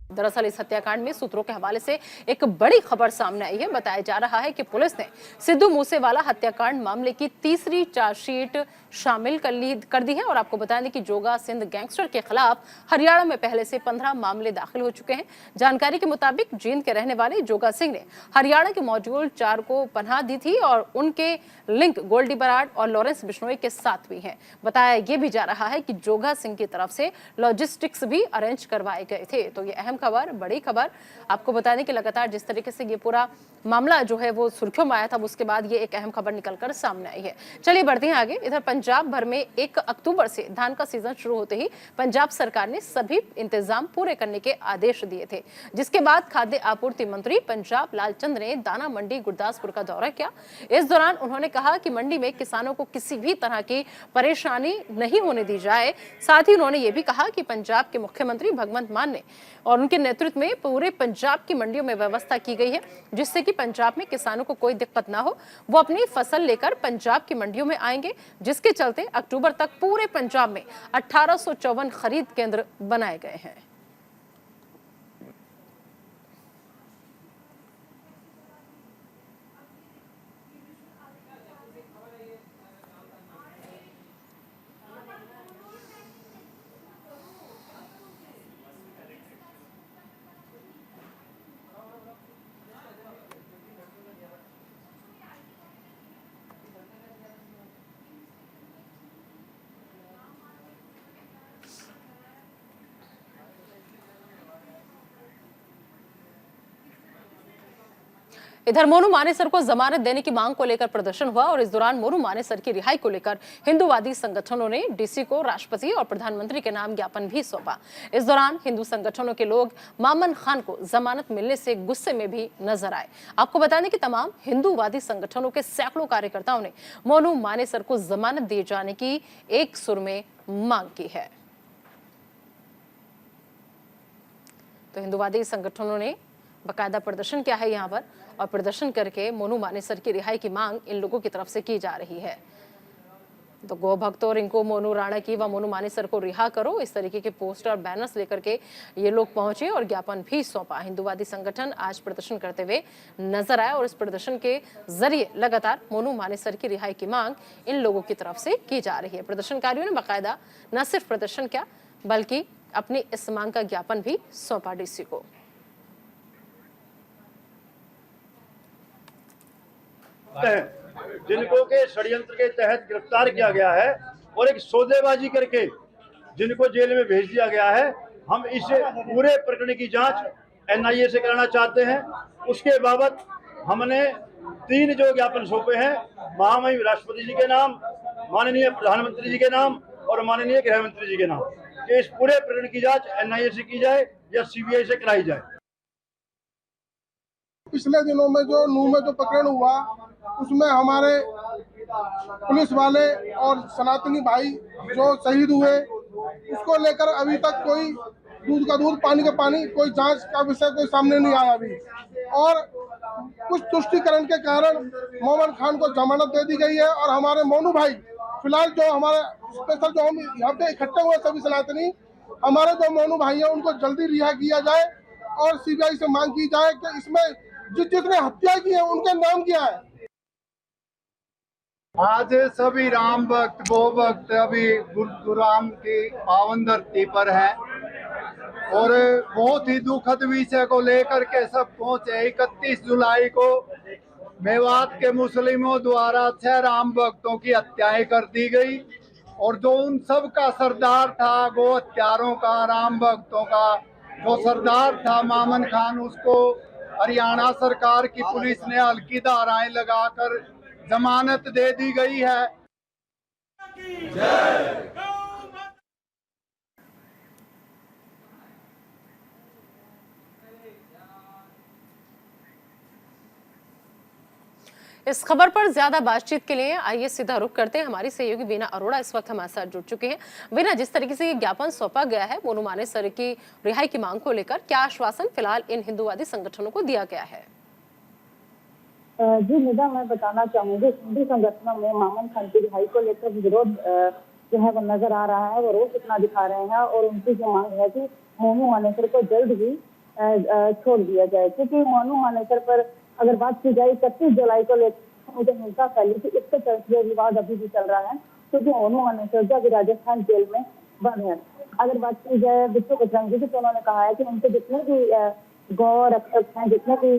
दरअसल इस हत्याकांड में सूत्रों के हवाले से एक बड़ी खबर सामने आई है। बताया जा रहा है कि पुलिस ने सिद्धू मूसेवाला हत्याकांड मामले की तीसरी चार्जशीट शामिल कर दी है। और आपको बता दें कि जोगा सिंध गैंगस्टर के खिलाफ हरियाणा में पहले से 15 मामले दाखिल हो चुके हैं। जानकारी के मुताबिक जींद के रहने वाले जोगा सिंह ने हरियाणा के मॉड्यूल 4 को पनाह दी थी और उनके लिंक गोल्डी बराड़ और लॉरेंस बिश्नोई के साथ भी हैं। बताया यह भी जा रहा है कि जोगा सिंह की तरफ से लॉजिस्टिक्स भी अरेंज करवाए गए थे। तो ये अहम खबर, बड़ी खबर। आपको बता दें कि लगातार जिस तरीके से ये पूरा मामला जो है वो सुर्खियों में आया था, उसके बाद ये एक अहम खबर निकलकर सामने आई है। चलिए बढ़ते हैं आगे। इधर पंजाब भर में 1 अक्टूबर से धान का सीजन शुरू होते ही पंजाब सरकार ने सभी इंतजाम पूरे करने के आदेश दिए थे, जिसके बाद खाद्य आपूर्ति मंत्री पंजाब लाल चंद ने दाना मंडी गुरदासपुर का दौरा किया। इस दौरान उन्होंने कहा कि मंडी में किसानों को किसी भी तरह की परेशानी नहीं होने दी जाए। साथ ही उन्होंने ये भी कहा कि पंजाब के मुख्यमंत्री भगवंत मान ने और उनके नेतृत्व में पूरे पंजाब की मंडियों में व्यवस्था की गई है, जिससे कि पंजाब में किसानों को कोई दिक्कत ना हो। वो अपनी फसल लेकर पंजाब की मंडियों में आएंगे, जिसके चलते अक्टूबर तक पूरे पंजाब में 1854 खरीद केंद्र बनाए गए हैं। इधर मोनू मानेसर को जमानत देने की मांग को लेकर प्रदर्शन हुआ और इस दौरान मोनू मानेसर की रिहाई को लेकर हिंदूवादी संगठनों ने डीसी को राष्ट्रपति और प्रधानमंत्री के नाम ज्ञापन भी सौंपा। इस दौरान हिंदू संगठनों के लोग मामन खान को जमानत मिलने से गुस्से में भी नजर आए। आपको बता दें कि तमाम हिंदूवादी संगठनों के सैकड़ों कार्यकर्ताओं ने मोनू मानेसर को जमानत दिए जाने की एक सुर में मांग की है। तो हिंदूवादी संगठनों ने बाकायदा प्रदर्शन किया है यहाँ पर और प्रदर्शन करके मोनू मानेसर की रिहाई की मांग इन लोगों की तरफ से की जा रही है। तो गौ भक्तों, रिंकू मोनू राणा की व मोनू मानेसर को रिहा करो, इस तरीके के पोस्टर और बैनर्स लेकर के ये लोग पहुंचे और ज्ञापन भी सौंपा। हिंदूवादी संगठन आज प्रदर्शन करते हुए नजर आया और इस प्रदर्शन के जरिए लगातार मोनू मानेसर की रिहाई की मांग इन लोगों की तरफ से की जा रही है। प्रदर्शनकारियों ने बाकायदा न सिर्फ प्रदर्शन किया बल्कि अपनी इस मांग का ज्ञापन भी सौंपा डीसी को। जिनको के षड्यंत्र के तहत गिरफ्तार किया गया है और एक सौदेबाजी करके जिनको जेल में भेज दिया गया है, हम इस पूरे प्रकरण की जांच एनआईए से कराना चाहते हैं। उसके बाबत हमने 3 जो ज्ञापन सौंपे हैं, महामहिम राष्ट्रपति जी के नाम, माननीय प्रधानमंत्री जी के नाम और माननीय गृह मंत्री जी के नाम, कि इस पूरे प्रकरण की जांच एनआईए से की जाए या सीबीआई से कराई जाए। पिछले दिनों में जो नूह में जो प्रकरण हुआ उसमें हमारे पुलिस वाले और सनातनी भाई जो शहीद हुए, उसको लेकर अभी तक कोई दूध का दूध पानी का पानी, कोई जांच का विषय कोई सामने नहीं आया अभी। और कुछ तुष्टिकरण के कारण मोमन खान को जमानत दे दी गई है और हमारे मोनू भाई फिलहाल जो हमारे स्पेशल जो हम यहाँ पे इकट्ठे हुए सभी सनातनी, हमारे जो मोनू भाई है उनको जल्दी रिहा किया जाए और सीबीआई से मांग की जाए कि इसमें जिसने हत्या की है उनका नाम क्या है। आज सभी राम भक्त गो भक्त अभी गुरुग्राम की पावन धरती पर है और बहुत ही दुखद विषय को लेकर के सब पहुंचे। 31 जुलाई को मेवात के मुस्लिमों द्वारा 6 राम भक्तों की हत्याएं कर दी गई और जो उन सब का सरदार था, गो हत्यारों का, राम भक्तों का जो सरदार था मामन खान, उसको हरियाणा सरकार की पुलिस ने हल्की धाराएं लगाकर जमानत दे दी गई है। इस खबर पर ज्यादा बातचीत के लिए आइए सीधा रुख करते हैं। हमारी सहयोगी वीना अरोड़ा इस वक्त हमारे साथ जुड़ चुके हैं। वीना, जिस तरीके से ये ज्ञापन सौंपा गया है मोनू मानेसर की रिहाई की मांग को लेकर, क्या आश्वासन फिलहाल इन हिंदूवादी संगठनों को दिया गया है? जी निदा, मैं बताना चाहूंगी हिंदू संगठनों में मामन खान की रिहाई को लेकर विरोध जो है वो नजर आ रहा है, वो रोष इतना दिखा रहे हैं और उनकी जो मांग है कि मोनू मानेसर को जल्द ही छोड़ दिया जाए। क्योंकि मोनू मानेसर पर अगर बात की जाए 31 जुलाई को लेकर जो हिंसा फैली थी, इसके चलते विवाद अभी भी चल रहा है, क्योंकि मोनू मानेसर जो अभी राजस्थान जेल में बंद है। अगर बात की जाए बिट्टू बजरंगी की, तो उन्होंने कहा है कि उनके जितने भी गौ रक्षक हैं, जितने भी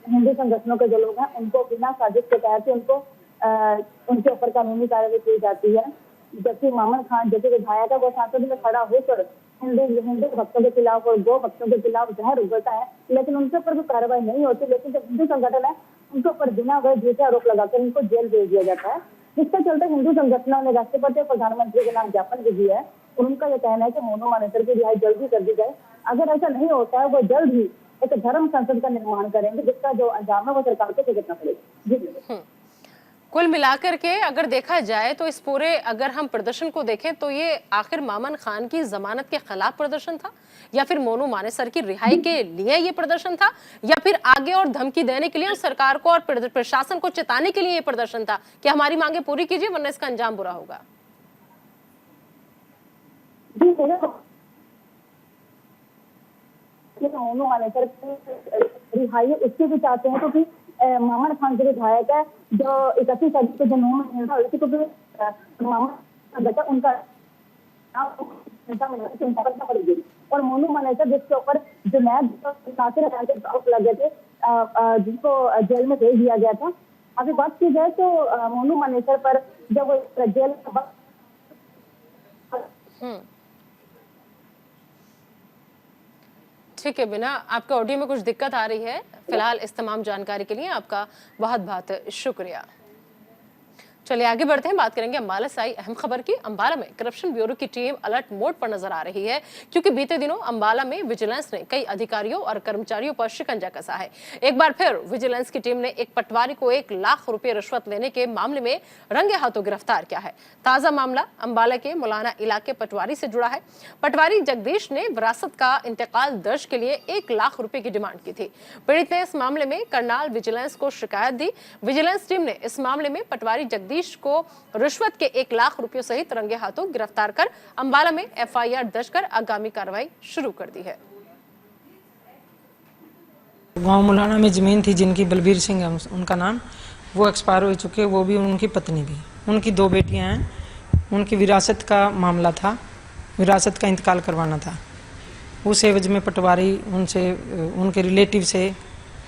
हिंदू संगठनों के जो लोग हैं, उनको बिना साजिश के तहत उनको उनके ऊपर कानूनी कार्रवाई की जाती है। जबकि मामन खान जैसे विधायक है, वो सांसद में खड़ा होकर हिंदू भक्तों के खिलाफ और गौ भक्तों के खिलाफ जहर उगलता है, लेकिन उनके ऊपर कोई कार्रवाई नहीं होती। लेकिन जो हिंदू संगठन है, उनके ऊपर बिना वजह झूठे आरोप लगाकर उनको जेल भेज दिया जाता है, जिसके चलते हिंदू संगठनों ने राष्ट्रपति और प्रधानमंत्री के नाम ज्ञापन भी दिया है। उनका यह कहना है कि मोनू मानेसर की रिहाई जल्दी कर दी जाए। अगर ऐसा नहीं होता है, वो जल्द ही एक धर्म संसद का निर्माण करेंगे, जिसका जो अंजाम है वो सरकार को भुगतना पड़ेगा। जी। कुल मिलाकर के अगर देखा जाए तो इस पूरे अगर हम प्रदर्शन को देखें तो ये आखिर मामन खान की जमानत के खिलाफ प्रदर्शन था, या फिर मोनू मानेसर की रिहाई के लिए ये प्रदर्शन था, या फिर आगे और धमकी देने के लिए और सरकार को और प्रशासन को चेताने के लिए ये प्रदर्शन था कि हमारी मांगे पूरी कीजिए वरना इसका अंजाम बुरा होगा? मोनू मानेसर की रिहाई इसलिए भी चाहते हैं क्योंकि मामन खान जो विधायक है, जो 31 तारीख को जो 9 में हिंसा हुई थी, क्योंकि मामन बेटा उनका चिंता करना पड़ेगी। और मोनू मानेसर जिसके ऊपर जो नया आरोप लगे थे, जिसको जेल में भेज दिया गया था। अभी बात की जाए तो मोनू मानेसर पर जब जेल ठीक है, बिना आपके ऑडियो में कुछ दिक्कत आ रही है। फिलहाल इस तमाम जानकारी के लिए आपका बहुत बहुत शुक्रिया। चलिए आगे बढ़ते हैं, बात करेंगे अम्बाला से आई अहम खबर की। अम्बाला में करप्शन ब्यूरो की टीम अलर्ट मोड पर नजर आ रही है, क्योंकि बीते दिनों अम्बाला में विजिलेंस ने कई अधिकारियों और कर्मचारियों पर शिकंजा कसा है। एक बार फिर विजिलेंस की टीम ने एक पटवारी को 1 लाख रुपए रिश्वत लेने के मामले में रंगे हाथों गिरफ्तार किया है। ताजा मामला अम्बाला के मुलाना इलाके पटवारी से जुड़ा है। पटवारी जगदीश ने विरासत का इंतकाल दर्ज के लिए 1 लाख रुपए की डिमांड की थी। पीड़ित ने इस मामले में करनाल विजिलेंस को शिकायत दी। विजिलेंस टीम ने इस मामले में पटवारी जगदीश को रिश्वत के 1 लाख रुपयों सहित रंगे हाथों गिरफ्तार कर अम्बाला में एफआईआर दर्ज कर आगामी कार्रवाई शुरू कर दी है। गांव मुलाना में जमीन थी जिनकी बलबीर सिंह है उनका नाम, वो एक्सपायर हो चुके, वो भी उनकी पत्नी भी, उनकी 2 बेटियां हैं। उनकी विरासत का मामला था, विरासत का इंतकाल करवाना था। उस एवज में पटवारी उनसे उनके रिलेटिव से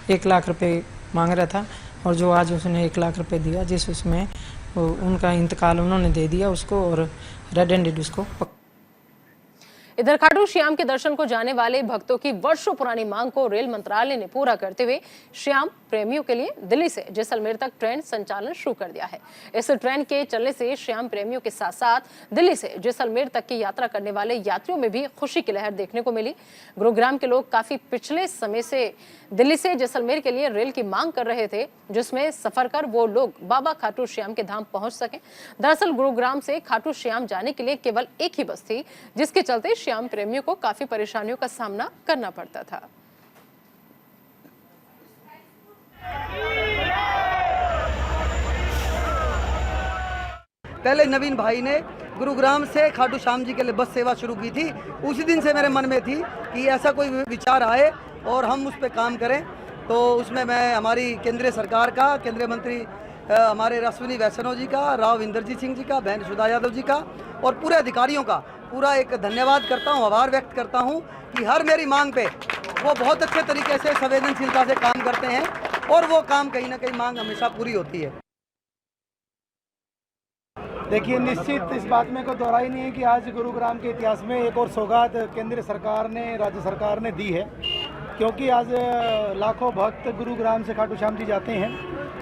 1 लाख रुपए मांग रहा था, और जो आज उसने 1 लाख रुपए दिया, जिस उसमें उनका इंतकाल उन्होंने दे दिया उसको, और रेड हैंडेड उसको। इधर खाटू श्याम के दर्शन को जाने वाले भक्तों की वर्षों पुरानी मांग को रेल मंत्रालय ने पूरा करते हुए श्याम प्रेमियों के लिए दिल्ली से जैसलमेर तक ट्रेन संचालन शुरू कर दिया है। इस ट्रेन के चलने से श्याम प्रेमियों के साथ साथ दिल्ली से जैसलमेर तक की यात्रा करने वाले यात्रियों में भी खुशी की लहर देखने को मिली। गुरुग्राम के लोग काफी पिछले समय से दिल्ली से जैसलमेर के लिए रेल की मांग कर रहे थे, जिसमें सफर कर वो लोग बाबा खाटू श्याम के धाम पहुंच सके। दरअसल गुरुग्राम से खाटू श्याम जाने के लिए केवल एक ही बस थी, जिसके चलते श्याम प्रेमियों को काफी परेशानियों का सामना करना पड़ता था। पहले नवीन भाई ने गुरुग्राम से खाटू श्याम जी के लिए बस सेवा शुरू की थी। उसी दिन से मेरे मन में थी कि ऐसा कोई विचार आए और हम उस पर काम करें। तो उसमें मैं हमारी केंद्रीय सरकार का, केंद्रीय मंत्री हमारे अश्विनी वैष्णव जी का, राव इंद्रजीत सिंह जी का, बहन सुधा यादव जी का और पूरे अधिकारियों का पूरा एक धन्यवाद करता हूँ, आभार व्यक्त करता हूँ कि हर मेरी मांग पे वो बहुत अच्छे तरीके से संवेदनशीलता से काम करते हैं, और वो काम कहीं ना कहीं मांग हमेशा पूरी होती है। देखिए, निश्चित इस बात में कोई दोहराई नहीं है कि आज गुरुग्राम के इतिहास में एक और सौगात केंद्र सरकार ने, राज्य सरकार ने दी है, क्योंकि आज लाखों भक्त गुरुग्राम से खाटू श्याम जी जाते हैं।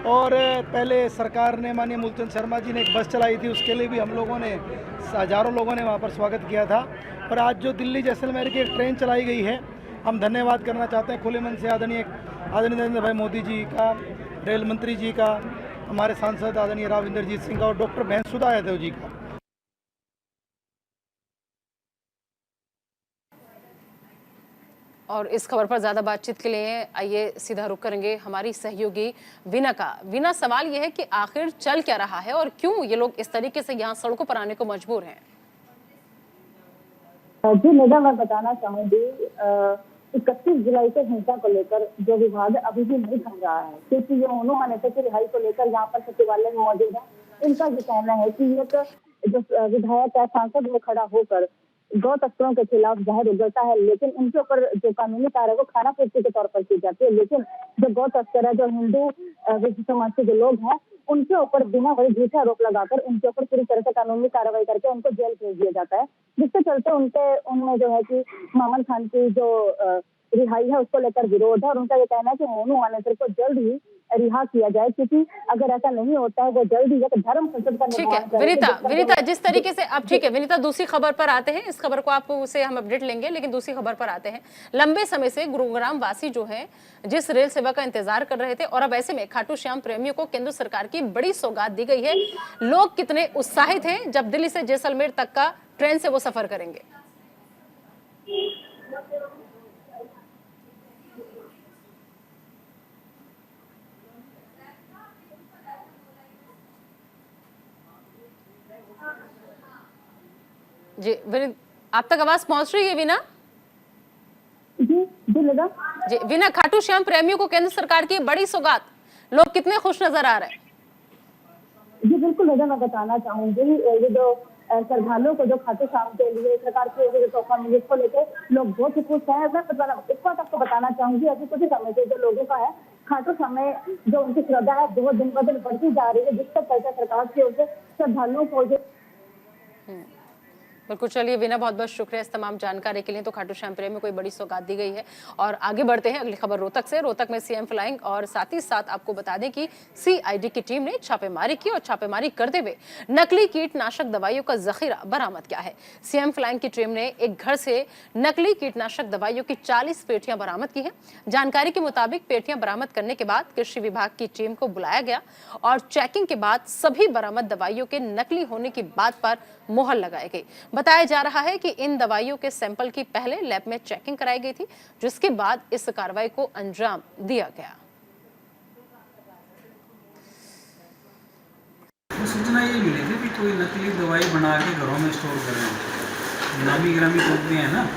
और पहले सरकार ने, माननीय मूलचंद शर्मा जी ने एक बस चलाई थी, उसके लिए भी हम लोगों ने, हजारों लोगों ने वहाँ पर स्वागत किया था। और आज जो दिल्ली जैसलमेर की एक ट्रेन चलाई गई है, हम धन्यवाद करना चाहते हैं खुले मन से आदरणीय नरेंद्र भाई मोदी जी का, रेल मंत्री जी का, हमारे सांसद आदरणीय राव इंद्रजीत सिंह का और डॉक्टर बहन सुधा यादव जी का। और इस खबर पर ज्यादा बातचीत के लिए आइए सीधा रुख करेंगे हमारी सहयोगी वीना का। वीना, सवाल यह है कि आखिर चल क्या रहा है और क्यों ये लोग इस तरीके से यहाँ सड़कों पर आने को मजबूर हैं? जी निदा, मैं बताना चाहूंगी 31 जुलाई के हिंसा को लेकर जो विवाद अभी भी नहीं थम रहा है, क्योंकि ये ओनू मानेसर की रिहाई को लेकर यहाँ पर सचिवालय में मौजूद है। इनका ये कहना है कि एक जो विधायक है, सांसद वो खड़ा होकर गौ तस्करों के खिलाफ जाहिर उगलता है, लेकिन इनके ऊपर जो कानूनी कार्रवाई वो खाना पूर्ति के तौर पर की जाती है। लेकिन जो गौ तस्कर है, जो हिंदू समाज के जो लोग हैं, उनके ऊपर बिना वही झूठे आरोप लगाकर उनके ऊपर पूरी तरह से कानूनी कार्रवाई करके उनको जेल भेज दिया जाता है, जिसके चलते उनमें जो है कि मामन खान की जो रिहाई है उसको लेकर विरोध है। और उनका ये कहना है कि ओनू मानेसर को जल्द ही रिहा किया जाए, क्योंकि अगर ऐसा नहीं होता है वो जल्द ही एक धर्म संसद का ठीक है विनीता, जिस तरीके से अब ठीक है विनीता, दूसरी खबर पर आते हैं। इस खबर को आपको उसे हम अपडेट लेंगे, लेकिन दूसरी खबर पर आते हैं। लंबे समय से गुरुग्राम वासी जो है जिस रेल सेवा का इंतजार कर रहे थे, और अब ऐसे में खाटू श्याम प्रेमियों को केंद्र सरकार की बड़ी सौगात दी गई है। लोग कितने उत्साहित हैं जब दिल्ली से जैसलमेर तक का ट्रेन से वो सफर करेंगे। जी आप तक आवाज पहुंच रही है वीना? जी लगा जी वीना, खाटू श्याम प्रेमियों को केंद्र सरकार की बड़ी सौगात, लोग कितने खुश नजर आ रहे हैं? जी बिल्कुल लगा, मैं बताना चाहूंगी ये जो श्रद्धालुओं को जो खाटू श्याम के लिए सरकार की जो तोहफा मिली इसको लेकर लोग बहुत ही खुश हैं। मैं इस बात आपको बताना चाहूंगी, अभी कुछ समय से जो लोगों का है खाटू श्याम में जो उनकी श्रद्धा है वो दिन ब दिन बढ़ती जा रही है, जिससे चलते सरकार की ओर से श्रद्धालुओं को बिल्कुल। चलिए वीना, बहुत बहुत शुक्रिया इस तमाम जानकारी के लिए। तो खाटू श्याम प्रेमी को कोई बड़ी सौगात दी गई है। और आगे बढ़ते हैं अगली खबर रोहतक से। रोहतक में सीएम फ्लाइंग, और साथ ही साथ आपको बता दें कि सीआईडी की टीम ने छापेमारी की और छापेमारी करते हुए नकली कीटनाशक दवाइयों का जखीरा बरामद किया है। सीएम फ्लाइंग की टीम ने एक घर से नकली कीटनाशक दवाइयों की 40 पेटियां बरामद की है। जानकारी के मुताबिक पेटियां बरामद करने के बाद कृषि विभाग की टीम को बुलाया गया और चेकिंग के बाद सभी बरामद दवाइयों के नकली होने की बात पर मोहर लगाई गई। बताया जा रहा है कि इन दवाइयों के सैंपल की पहले लैब में चेकिंग कराई गई थी, जिसके बाद इस कार्रवाई को अंजाम दिया गया। तो सूचना ये मिली थी कि कोई नकली दवाई बना के घरों में स्टोर कर रहे हैं। नामी ग्रामी कंपनियां हैं ना,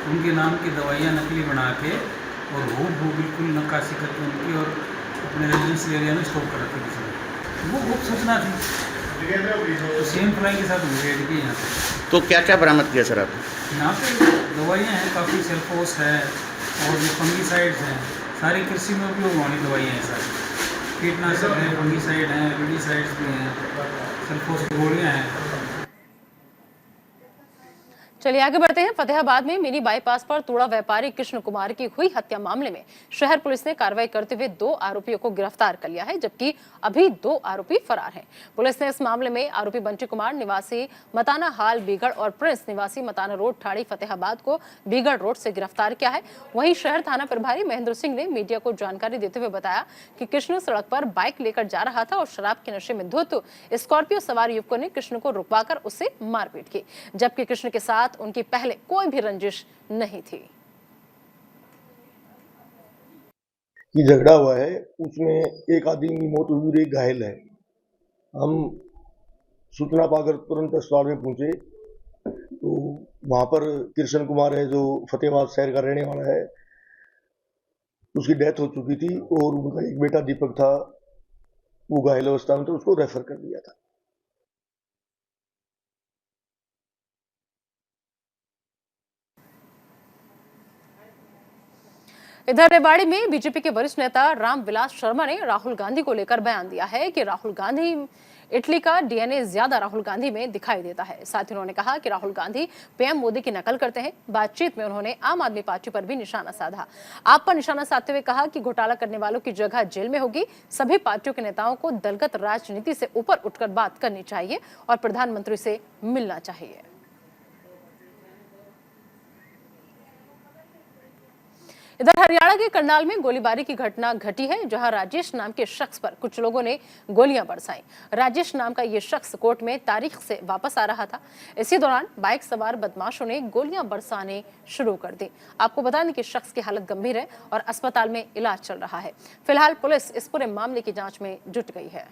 उनके नाम की दवाइयाँ नकली बना के और वो बिल्कुल नक्काशी करके उनकी और अपने रेजिडेंशियल एरिया में स्टोर कर रखी किसी वो गुप्त सूचना थी। तो सीएम फ्लाइंग के साथ रेड की यहाँ पे। तो क्या क्या बरामद किया सर आप? यहाँ पे दवाइयाँ हैं, काफ़ी सेल्फोस है और जो फंगीसाइड्स हैं, सारी कृषि में उपयोग होने दवाइयाँ हैं सारी। कीटनाशक हैं, फंगीसाइड हैं, विडीसाइड्स भी हैं, सेल्फोस की गोलियाँ हैं। चलिए आगे बढ़ते हैं। फतेहाबाद में मिनी बाईपास पर तोड़ा व्यापारी कृष्ण कुमार की हुई हत्या मामले में शहर पुलिस ने कार्रवाई करते हुए 2 आरोपियों को गिरफ्तार कर लिया है, जबकि अभी 2 आरोपी फरार हैं। पुलिस ने इस मामले में आरोपी बंटी कुमार निवासी मताना हाल बीगड़ और प्रिंस निवासी मताना रोड ठाड़ी फतेहाबाद को बीगड़ रोड से गिरफ्तार किया है। वहीं शहर थाना प्रभारी महेंद्र सिंह ने मीडिया को जानकारी देते हुए बताया कि कृष्ण सड़क पर बाइक लेकर जा रहा था और शराब के नशे में धुत स्कॉर्पियो सवार युवकों ने कृष्ण को रुकवाकर उससे मारपीट की, जबकि कृष्ण के साथ उनकी पहले कोई भी रंजिश नहीं थी। कि झगड़ा हुआ है, उसमें एक आदमी की मौत हुई और एक घायल है। हम सूचना पाकर तुरंत अस्पताल में पहुंचे तो वहां पर कृष्ण कुमार है जो फतेहाबाद शहर का रहने वाला है, उसकी डेथ हो चुकी थी और उनका एक बेटा दीपक था, वो घायल अवस्था में, तो उसको रेफर कर दिया था। इधर रेवाड़ी में बीजेपी के वरिष्ठ नेता रामविलास शर्मा ने राहुल गांधी को लेकर बयान दिया है कि राहुल गांधी इटली का डीएनए ज्यादा राहुल गांधी में दिखाई देता है। साथ ही उन्होंने कहा कि राहुल गांधी पीएम मोदी की नकल करते हैं। बातचीत में उन्होंने आम आदमी पार्टी पर भी निशाना साधा। आप पर निशाना साधते हुए कहा कि घोटाला करने वालों की जगह जेल में होगी। सभी पार्टियों के नेताओं को दलगत राजनीति से ऊपर उठकर बात करनी चाहिए और प्रधानमंत्री से मिलना चाहिए। इधर हरियाणा के करनाल में गोलीबारी की घटना घटी है, जहां राजेश नाम के शख्स पर कुछ लोगों ने गोलियां बरसाई। राजेश नाम का ये शख्स कोर्ट में तारीख से वापस आ रहा था। इसी दौरान बाइक सवार बदमाशों ने गोलियां बरसाने शुरू कर दी। आपको बता दें कि शख्स की हालत गंभीर है और अस्पताल में इलाज चल रहा है। फिलहाल पुलिस इस पूरे मामले की जांच में जुट गई है।